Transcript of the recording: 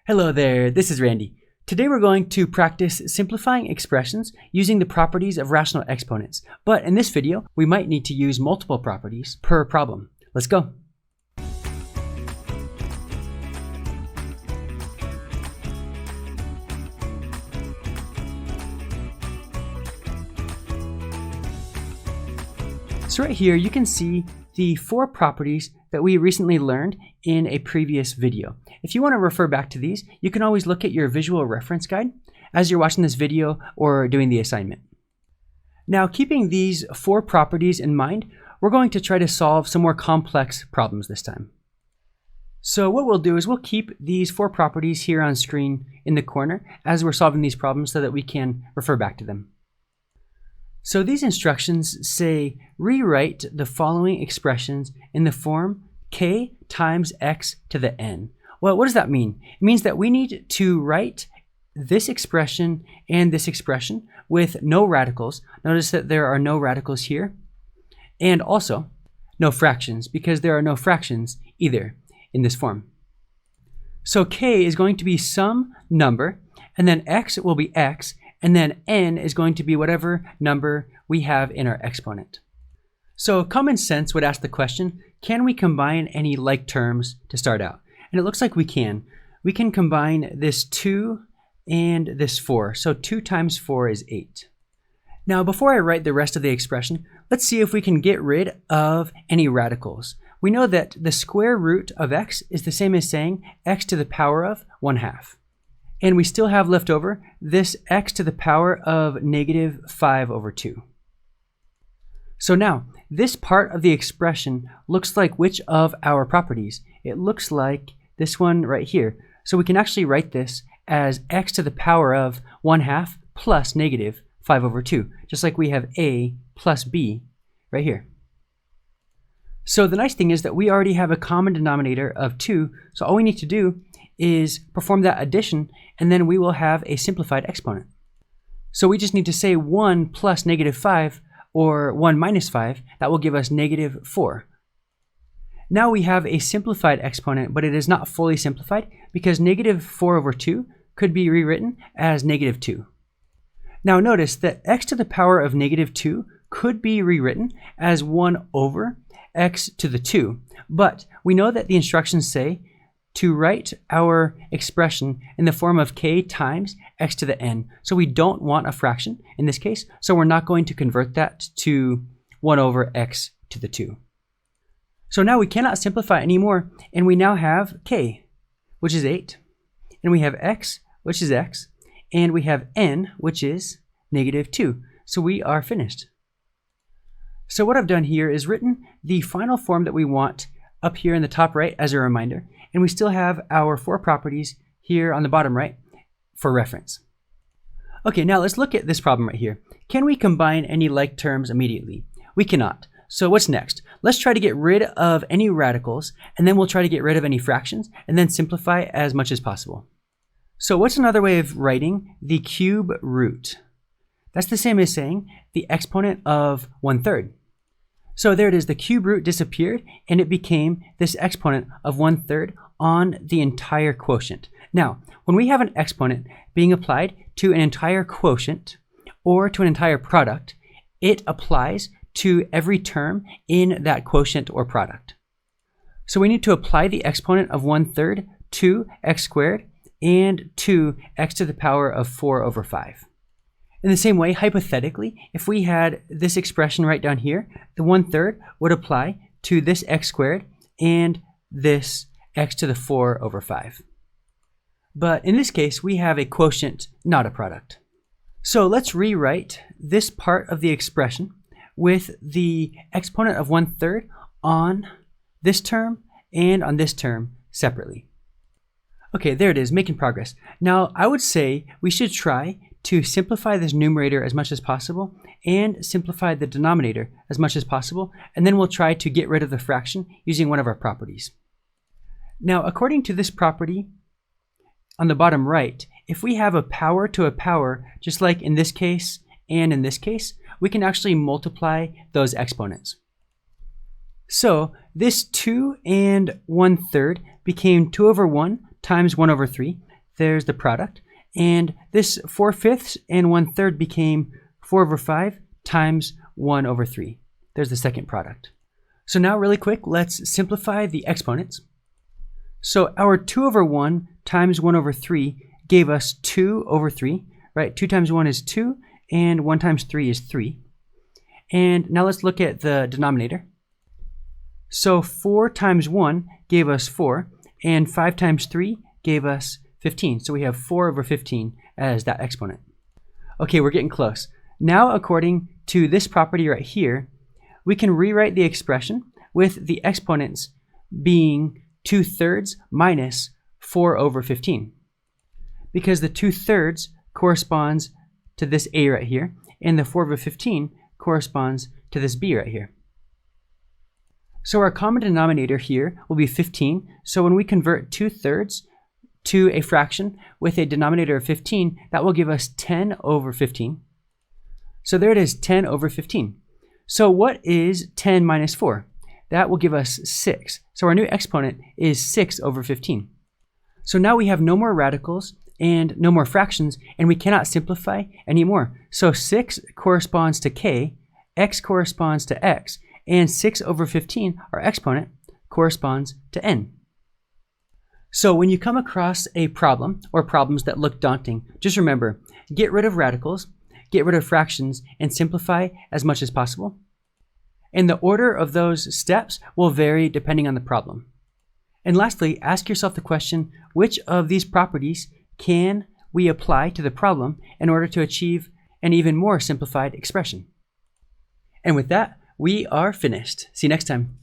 Hello there, this is Randy. Today we're going to practice simplifying expressions using the properties of rational exponents. But in this video, we might need to use multiple properties per problem. Let's go. So right here, you can see the 4 properties that we recently learned in a previous video. If you want to refer back to these, you can always look at your visual reference guide as you're watching this video or doing the assignment. Now, keeping these 4 properties in mind, we're going to try to solve some more complex problems this time. So what we'll do is we'll keep these 4 properties here on screen in the corner as we're solving these problems so that we can refer back to them. So these instructions say rewrite the following expressions in the form k times x to the n. Well, what does that mean? It means that we need to write this expression and this expression with no radicals. Notice that there are no radicals here, and also no fractions, because there are no fractions either in this form. So k is going to be some number, and then x will be x, and then n is going to be whatever number we have in our exponent. So common sense would ask the question, can we combine any like terms to start out? And it looks like we can. We can combine this 2 and this 4. So 2 times 4 is 8. Now, before I write the rest of the expression, let's see if we can get rid of any radicals. We know that the square root of x is the same as saying x to the power of 1/2. And we still have left over this x to the power of negative 5/2. So now, this part of the expression looks like which of our properties? It looks like this one right here. So we can actually write this as x to the power of 1/2 plus negative 5/2, just like we have a plus b right here. So the nice thing is that we already have a common denominator of 2, so all we need to do is perform that addition, and then we will have a simplified exponent. So we just need to say 1 plus negative 5, or 1 minus 5, that will give us negative 4. Now we have a simplified exponent, but it is not fully simplified because negative 4/2 could be rewritten as negative 2. Now notice that x to the power of negative 2 could be rewritten as 1 over x to the 2, but we know that the instructions say to write our expression in the form of k times x to the n. So we don't want a fraction in this case, so we're not going to convert that to 1 over x to the 2. So now we cannot simplify anymore, and we now have k, which is 8, and we have x, which is x, and we have n, which is negative 2. So we are finished. So what I've done here is written the final form that we want up here in the top right as a reminder, and we still have our 4 properties here on the bottom right for reference. Okay, now let's look at this problem right here. Can we combine any like terms immediately? We cannot. So what's next? Let's try to get rid of any radicals, and then we'll try to get rid of any fractions, and then simplify as much as possible. So what's another way of writing the cube root? That's the same as saying the exponent of 1/3. So there it is, the cube root disappeared and it became this exponent of 1/3 on the entire quotient. Now, when we have an exponent being applied to an entire quotient or to an entire product, it applies to every term in that quotient or product. So we need to apply the exponent of 1/3 to x squared and to x to the power of 4/5. In the same way, hypothetically, if we had this expression right down here, the 1/3 would apply to this x squared and this x to the 4/5. But in this case, we have a quotient, not a product. So let's rewrite this part of the expression with the exponent of 1/3 on this term and on this term separately. Okay, there it is, making progress. Now, I would say we should try to simplify this numerator as much as possible and simplify the denominator as much as possible, and then we'll try to get rid of the fraction using one of our properties. Now, according to this property on the bottom right, if we have a power to a power, just like in this case and in this case, we can actually multiply those exponents. So this 2 and 1/3 became 2/1 times 1/3. there's the product. And this 4/5 and 1/3 became 4/5 times 1/3. There's the second product. So now really quick, let's simplify the exponents. So our 2/1 times 1/3 gave us 2/3, right? 2 times 1 is 2, and 1 times 3 is 3. And now let's look at the denominator. So 4 times 1 gave us 4, and 5 times 3 gave us 15. So we have 4/15 as that exponent. Okay, we're getting close. Now, according to this property right here, we can rewrite the expression with the exponents being 2/3 minus 4/15. Because the 2/3 corresponds to this a right here, and the 4/15 corresponds to this b right here. So our common denominator here will be 15. So when we convert 2/3 to a fraction with a denominator of 15, that will give us 10/15. So there it is, 10/15. So what is 10 minus 4? That will give us 6. So our new exponent is 6/15. So now we have no more radicals and no more fractions, and we cannot simplify anymore. So 6 corresponds to k, x corresponds to x, and 6/15, our exponent, corresponds to n. So when you come across a problem or problems that look daunting, just remember, get rid of radicals, get rid of fractions, and simplify as much as possible. And the order of those steps will vary depending on the problem. And lastly, ask yourself the question, which of these properties can we apply to the problem in order to achieve an even more simplified expression? And with that, we are finished. See you next time.